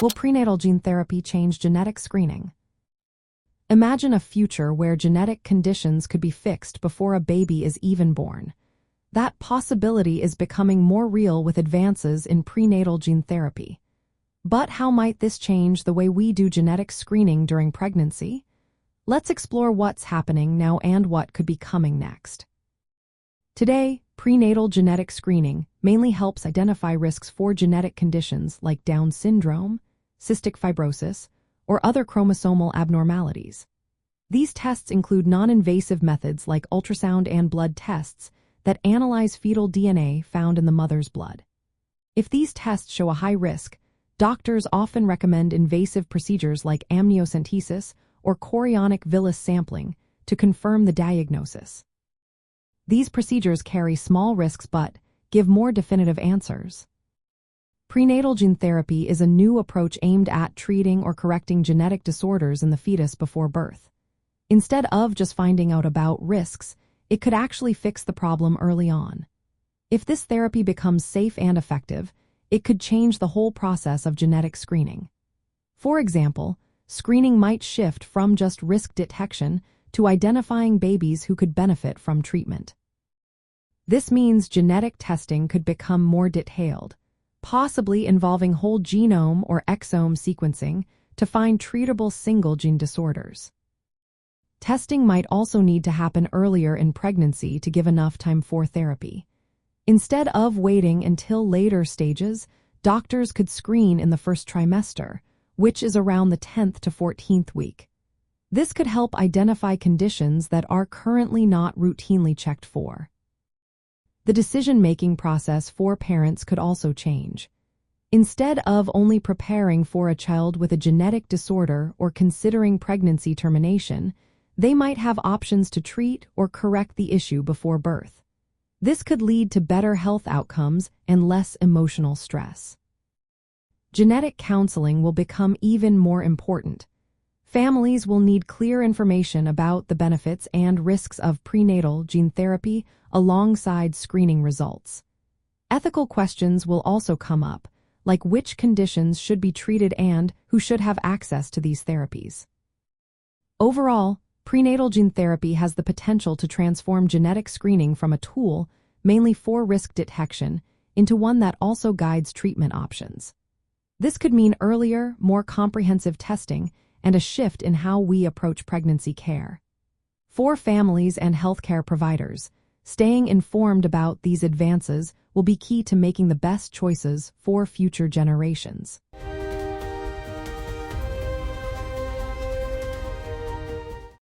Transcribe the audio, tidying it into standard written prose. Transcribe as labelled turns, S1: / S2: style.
S1: Will prenatal gene therapy change genetic screening? Imagine a future where genetic conditions could be fixed before a baby is even born. That possibility is becoming more real with advances in prenatal gene therapy. But how might this change the way we do genetic screening during pregnancy? Let's explore what's happening now and what could be coming next. Today, prenatal genetic screening mainly helps identify risks for genetic conditions like Down syndrome, cystic fibrosis, or other chromosomal abnormalities. These tests include non-invasive methods like ultrasound and blood tests that analyze fetal DNA found in the mother's blood. If these tests show a high risk, doctors often recommend invasive procedures like amniocentesis or chorionic villus sampling to confirm the diagnosis. These procedures carry small risks but give more definitive answers. Prenatal gene therapy is a new approach aimed at treating or correcting genetic disorders in the fetus before birth. Instead of just finding out about risks, it could actually fix the problem early on. If this therapy becomes safe and effective, it could change the whole process of genetic screening. For example, screening might shift from just risk detection to identifying babies who could benefit from treatment. This means genetic testing could become more detailed, possibly involving whole genome or exome sequencing to find treatable single-gene disorders. Testing might also need to happen earlier in pregnancy to give enough time for therapy. Instead of waiting until later stages, doctors could screen in the first trimester, which is around the 10th to 14th week. This could help identify conditions that are currently not routinely checked for. The decision-making process for parents could also change. Instead of only preparing for a child with a genetic disorder or considering pregnancy termination, they might have options to treat or correct the issue before birth. This could lead to better health outcomes and less emotional stress. Genetic counseling will become even more important. Families will need clear information about the benefits and risks of prenatal gene therapy alongside screening results. Ethical questions will also come up, like which conditions should be treated and who should have access to these therapies. Overall, prenatal gene therapy has the potential to transform genetic screening from a tool mainly for risk detection into one that also guides treatment options. This could mean earlier, more comprehensive testing and a shift in how we approach pregnancy care. For families and healthcare providers, staying informed about these advances will be key to making the best choices for future generations.